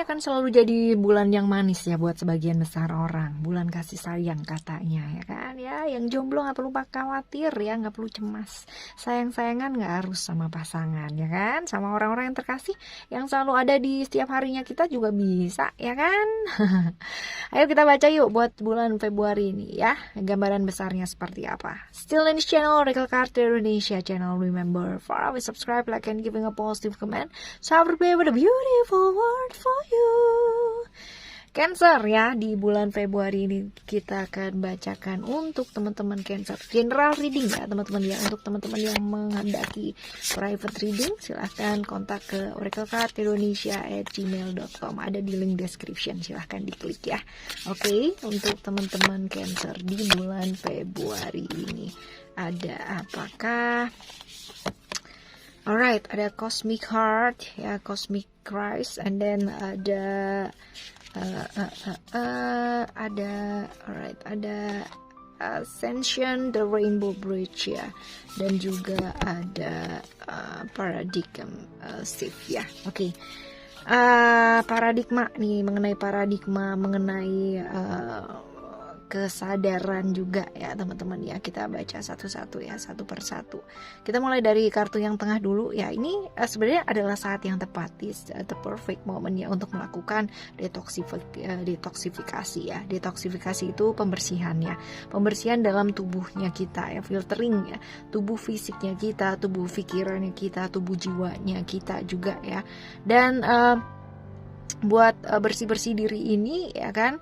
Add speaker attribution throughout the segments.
Speaker 1: akan selalu jadi bulan yang manis ya buat sebagian besar orang. Bulan kasih sayang katanya ya kan. Ya yang jomblo gak perlu khawatir ya, gak perlu cemas. Sayang-sayangan gak harus sama pasangan ya kan. Sama orang-orang yang terkasih yang selalu ada di setiap harinya kita juga bisa ya kan. Ayo kita baca yuk buat bulan Februari ini ya. Gambaran besarnya seperti apa. Still in this channel, Oracle Carter Indonesia channel. Remember, for always subscribe, like, and giving a positive comment. So I will play with a beautiful word for you. Cancer ya, di bulan Februari ini kita akan bacakan untuk teman-teman Cancer. General reading ya teman-teman ya. Untuk teman-teman yang menghendaki private reading, silahkan kontak ke oraclecartindonesia@gmail.com. Ada di link description, silahkan diklik ya. Oke, untuk teman-teman Cancer di bulan Februari ini ada apakah? Alright, ada Cosmic Heart ya, Cosmic Christ, and then ada Ascension, the Rainbow Bridge ya, dan juga ada Paradigm Shift ya. Oke. Paradigma nih, mengenai paradigma, mengenai kesadaran juga ya teman-teman ya. Kita baca satu-satu ya, satu persatu. Kita mulai dari kartu yang tengah dulu ya. Ini sebenarnya adalah saat yang tepat, the perfect moment ya untuk melakukan detoksifikasi ya. Detoksifikasi itu pembersihan ya, pembersihan dalam tubuhnya kita ya, filtering ya, tubuh fisiknya kita, tubuh pikirannya kita, tubuh jiwanya kita juga ya. Dan buat bersih-bersih diri ini ya kan,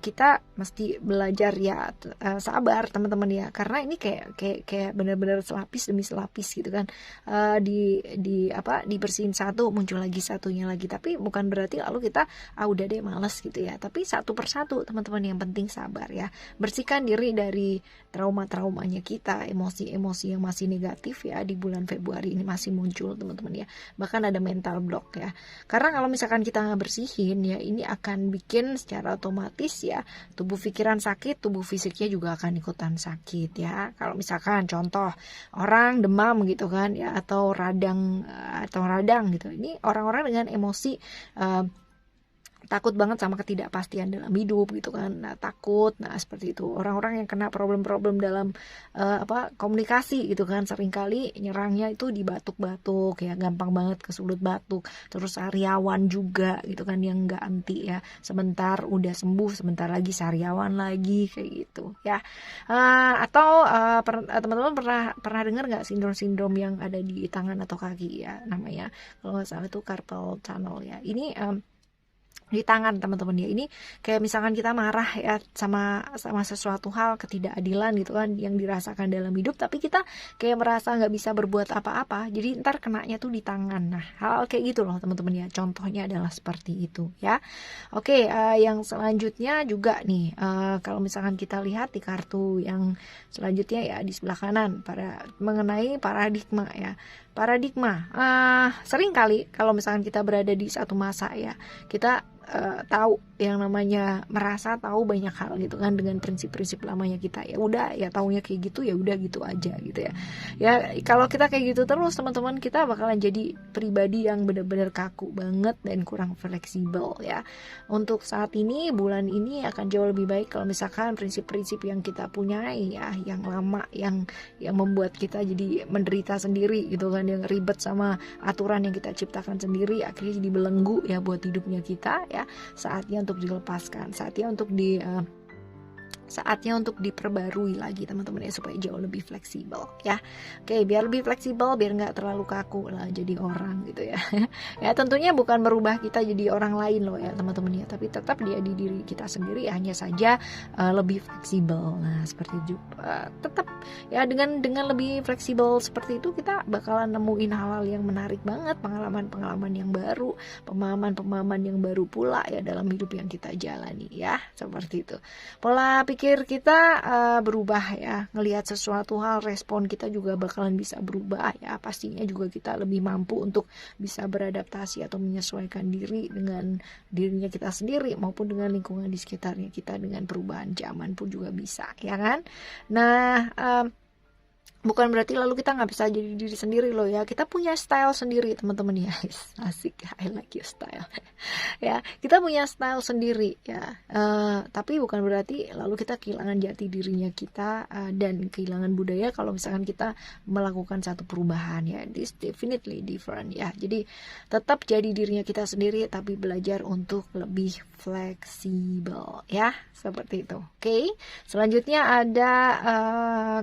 Speaker 1: kita mesti belajar ya, sabar teman-teman ya, karena ini kayak benar-benar selapis demi selapis gitu kan. Dibersihin satu, muncul lagi satunya lagi, tapi bukan berarti lalu kita udah deh males gitu ya, tapi satu persatu teman-teman. Yang penting sabar ya, bersihkan diri dari trauma-traumanya kita, emosi-emosi yang masih negatif ya, di bulan Februari ini masih muncul teman-teman ya. Bahkan ada mental block ya, karena kalau misalkan kita nggak bersihin ya, ini akan bikin secara otomatis ya, tubuh pikiran sakit, tubuh fisiknya juga akan ikutan sakit ya. Kalau misalkan contoh orang demam gitu kan ya, atau radang gitu, ini orang-orang dengan emosi takut banget sama ketidakpastian dalam hidup gitu kan. Takut, seperti itu. Orang-orang yang kena problem-problem dalam komunikasi gitu kan, seringkali nyerangnya itu di batuk-batuk ya, gampang banget kesulut batuk. Terus sariawan juga gitu kan, yang enggak anti ya, sebentar udah sembuh, sebentar lagi sariawan lagi kayak gitu ya. Teman-teman pernah dengar nggak sindrom-sindrom yang ada di tangan atau kaki ya, namanya kalau nggak salah itu carpal tunnel ya. Ini di tangan teman-teman ya. Ini kayak misalkan kita marah ya sama sesuatu hal, ketidakadilan gitu kan yang dirasakan dalam hidup, tapi kita kayak merasa nggak bisa berbuat apa-apa, jadi ntar kenanya tuh di tangan. Nah, hal kayak gitu loh teman-teman ya, contohnya adalah seperti itu ya. Oke, yang selanjutnya juga nih, kalau misalkan kita lihat di kartu yang selanjutnya ya, di sebelah kanan, mengenai paradigma ya. Paradigma, sering kali kalau misalkan kita berada di satu masa ya, kita tahu yang namanya merasa tahu banyak hal gitu kan, dengan prinsip-prinsip lamanya kita, ya udah ya taunya kayak gitu, ya udah gitu aja gitu ya. Ya kalau kita kayak gitu terus teman-teman, kita bakalan jadi pribadi yang benar-benar kaku banget dan kurang fleksibel ya. Untuk saat ini, bulan ini akan jauh lebih baik kalau misalkan prinsip-prinsip yang kita punyai ya, yang lama, yang membuat kita jadi menderita sendiri gitu kan, yang ribet sama aturan yang kita ciptakan sendiri, akhirnya jadi belenggu ya buat hidupnya kita ya. Saatnya untuk dilepaskan, saatnya untuk diperbarui lagi teman-teman ya, supaya jauh lebih fleksibel ya. Oke, biar lebih fleksibel, biar nggak terlalu kaku lah jadi orang gitu ya. Ya tentunya bukan merubah kita jadi orang lain loh ya teman-teman ya, tapi tetap dia di diri kita sendiri, hanya saja lebih fleksibel. Nah seperti itu, tetap ya dengan lebih fleksibel seperti itu, kita bakalan nemuin hal-hal yang menarik banget, pengalaman-pengalaman yang baru, pemahaman-pemahaman yang baru pula ya dalam hidup yang kita jalani ya, seperti itu. Pola pikir kita berubah ya, ngelihat sesuatu hal, respon kita juga bakalan bisa berubah ya. Pastinya juga kita lebih mampu untuk bisa beradaptasi atau menyesuaikan diri dengan dirinya kita sendiri maupun dengan lingkungan di sekitarnya kita, dengan perubahan zaman pun juga bisa ya kan. Nah Bukan berarti lalu kita nggak bisa jadi diri sendiri loh ya. Kita punya style sendiri teman-teman ya. Asik, I like your style. Ya, kita punya style sendiri ya. Tapi bukan berarti lalu kita kehilangan jati dirinya kita dan kehilangan budaya kalau misalkan kita melakukan satu perubahan ya. This definitely different ya. Jadi tetap jadi dirinya kita sendiri tapi belajar untuk lebih fleksibel ya. Seperti itu. Oke. Selanjutnya ada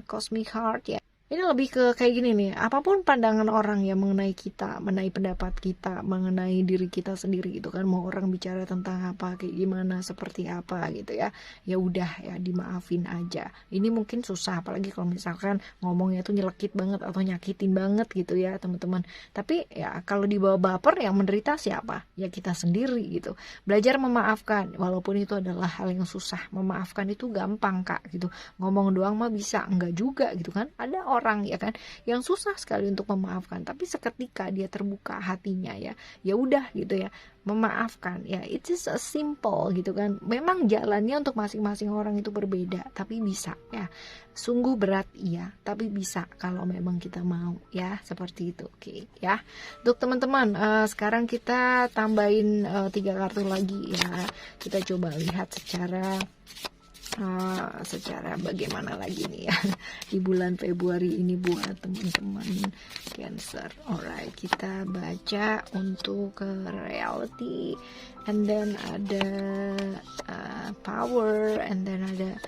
Speaker 1: Cosmic Heart ya. Ini lebih ke kayak gini nih, apapun pandangan orang ya mengenai kita, mengenai pendapat kita, mengenai diri kita sendiri gitu kan, mau orang bicara tentang apa, kayak gimana, seperti apa gitu ya, ya udah ya dimaafin aja. Ini mungkin susah, apalagi kalau misalkan ngomongnya tuh nyelekit banget atau nyakitin banget gitu ya teman-teman. Tapi ya kalau dibawa baper yang menderita siapa? Ya kita sendiri gitu. Belajar memaafkan, walaupun itu adalah hal yang susah. Memaafkan itu gampang kak gitu. Ngomong doang mah bisa, enggak juga gitu kan. Ada orang ya kan yang susah sekali untuk memaafkan, tapi seketika dia terbuka hatinya ya udah gitu ya, memaafkan ya, it is a simple gitu kan. Memang jalannya untuk masing-masing orang itu berbeda, tapi bisa ya. Sungguh berat iya, tapi bisa kalau memang kita mau ya, seperti itu. Oke ya. Untuk teman-teman sekarang kita tambahin 3 kartu lagi ya. Kita coba lihat secara bagaimana lagi nih ya di bulan Februari ini buat teman-teman Cancer. Alright, kita baca untuk reality, and then ada power, and then ada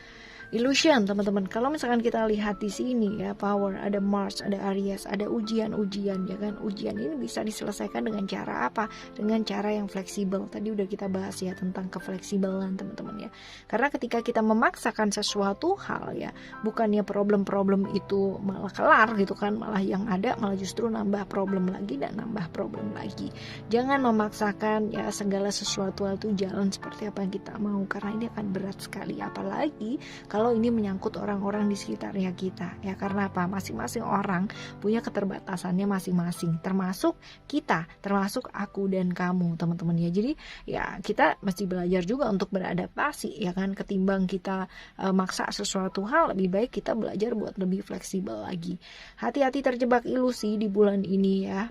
Speaker 1: illusion teman-teman. Kalau misalkan kita lihat di sini ya, power, ada Mars, ada Aries, ada ujian-ujian ya kan. Ujian ini bisa diselesaikan dengan cara apa? Dengan cara yang fleksibel. Tadi udah kita bahas ya tentang kefleksibelan teman-teman ya. Karena ketika kita memaksakan sesuatu hal ya, bukannya problem-problem itu malah kelar gitu kan, malah yang ada malah justru nambah problem lagi dan nambah problem lagi. Jangan memaksakan ya segala sesuatu itu jalan seperti apa yang kita mau, karena ini akan berat sekali, apalagi kalau ini menyangkut orang-orang di sekitarnya kita ya. Karena apa? Masing-masing orang punya keterbatasannya masing-masing, termasuk kita, termasuk aku dan kamu teman-teman ya. Jadi ya kita mesti belajar juga untuk beradaptasi ya kan. Ketimbang kita maksa sesuatu hal, lebih baik kita belajar buat lebih fleksibel lagi. Hati-hati terjebak ilusi di bulan ini ya.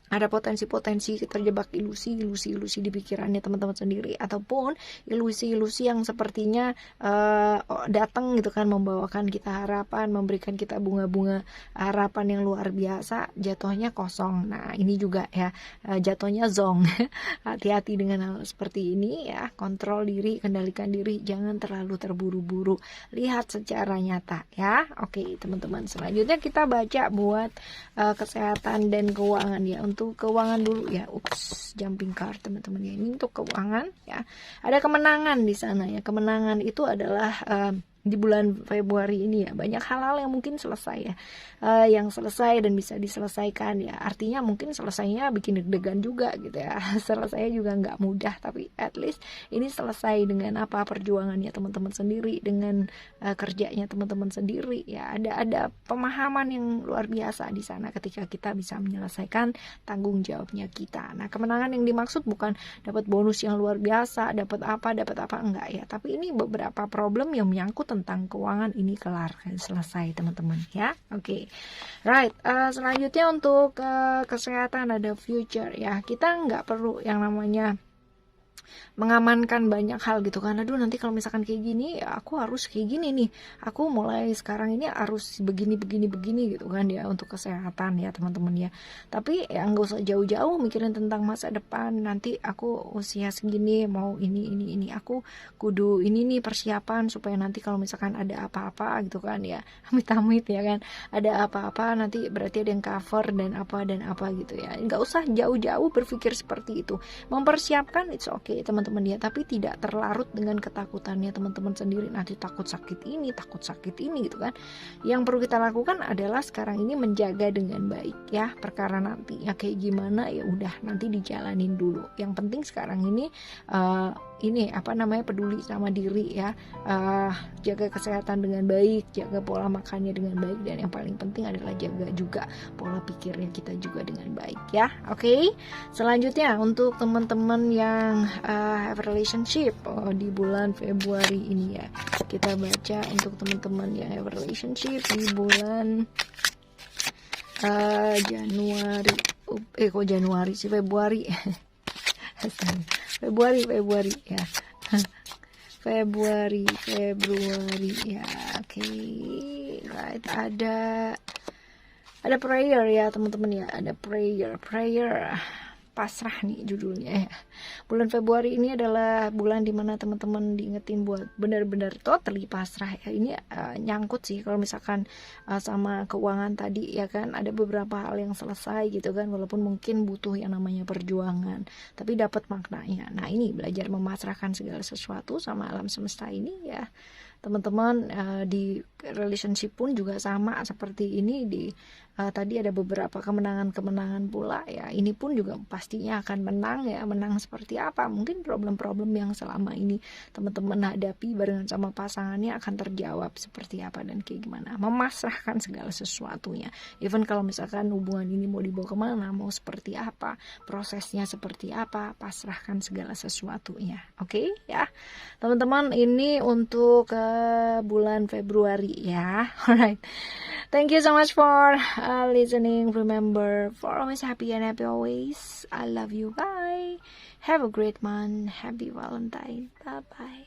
Speaker 1: Ada potensi-potensi terjebak ilusi di pikirannya teman-teman sendiri, ataupun ilusi-ilusi yang sepertinya datang gitu kan, membawakan kita harapan, memberikan kita bunga-bunga harapan yang luar biasa, jatuhnya kosong. Nah ini juga ya, jatuhnya zong. Hati-hati dengan hal seperti ini ya, kontrol diri, kendalikan diri, jangan terlalu terburu-buru, lihat secara nyata ya. Oke teman-teman, selanjutnya kita baca buat kesehatan dan keuangan ya. Untuk keuangan dulu ya, jumping card teman-teman ya. Ini untuk keuangan ya, ada kemenangan di sana ya. Kemenangan itu adalah di bulan Februari ini ya, banyak hal-hal yang mungkin selesai ya, yang selesai dan bisa diselesaikan ya. Artinya mungkin selesainya bikin deg-degan juga gitu ya. Selesainya juga nggak mudah, tapi at least ini selesai dengan apa, perjuangannya teman-teman sendiri, dengan kerjanya teman-teman sendiri ya. Ada pemahaman yang luar biasa di sana ketika kita bisa menyelesaikan tanggung jawabnya kita. Nah kemenangan yang dimaksud bukan dapat bonus yang luar biasa, dapat apa enggak ya, tapi ini beberapa problem yang menyangkut tentang keuangan ini kelar, selesai teman-teman ya. Oke. Right, selanjutnya untuk kesehatan ada future ya. Kita nggak perlu yang namanya mengamankan banyak hal gitu kan. Aduh nanti kalau misalkan kayak gini ya aku harus kayak gini nih, aku mulai sekarang ini harus begini gitu kan ya, untuk kesehatan ya teman-teman ya. Tapi ya nggak usah jauh-jauh mikirin tentang masa depan, nanti aku usia segini mau ini aku kudu ini nih persiapan supaya nanti kalau misalkan ada apa-apa gitu kan ya, amit-amit ya kan, ada apa-apa nanti berarti ada yang cover dan apa gitu ya. Nggak usah jauh-jauh berpikir seperti itu, mempersiapkan it's okay teman-teman ya, tapi tidak terlarut dengan ketakutannya teman-teman sendiri, nanti takut sakit ini gitu kan. Yang perlu kita lakukan adalah sekarang ini menjaga dengan baik ya, perkara nantinya kayak gimana ya udah nanti dijalanin dulu. Yang penting sekarang ini ini apa namanya, peduli sama diri ya, jaga kesehatan dengan baik, jaga pola makannya dengan baik, dan yang paling penting adalah jaga juga pola pikirnya kita juga dengan baik ya. Oke. Selanjutnya untuk teman-teman yang have relationship di bulan Februari ini ya, kita baca untuk teman-teman yang have relationship di bulan Januari. Kok Januari sih, Februari. Februari ya. Februari ya. Oke. Right, ada prayer ya teman-teman ya, ada prayer pasrah nih judulnya ya. Bulan Februari ini adalah bulan dimana teman-teman diingetin buat benar-benar totally pasrah ya. Ini nyangkut sih kalau misalkan sama keuangan tadi ya kan, ada beberapa hal yang selesai gitu kan, walaupun mungkin butuh yang namanya perjuangan, tapi dapat maknanya. Nah ini belajar memasrahkan segala sesuatu sama alam semesta ini ya teman-teman. Di relationship pun juga sama seperti ini. Tadi ada beberapa kemenangan pula ya, ini pun juga pastinya akan menang ya. Menang seperti apa, mungkin problem-problem yang selama ini teman-teman hadapi barengan sama pasangannya akan terjawab seperti apa dan kayak gimana. Memasrahkan segala sesuatunya, even kalau misalkan hubungan ini mau dibawa kemana, mau seperti apa, prosesnya seperti apa, pasrahkan segala sesuatunya. Oke ya teman-teman, ini untuk bulan Februari ya. Alright, thank you so much for listening. Remember, for always happy and happy always. I love you. Bye. Have a great month. Happy Valentine. Bye bye.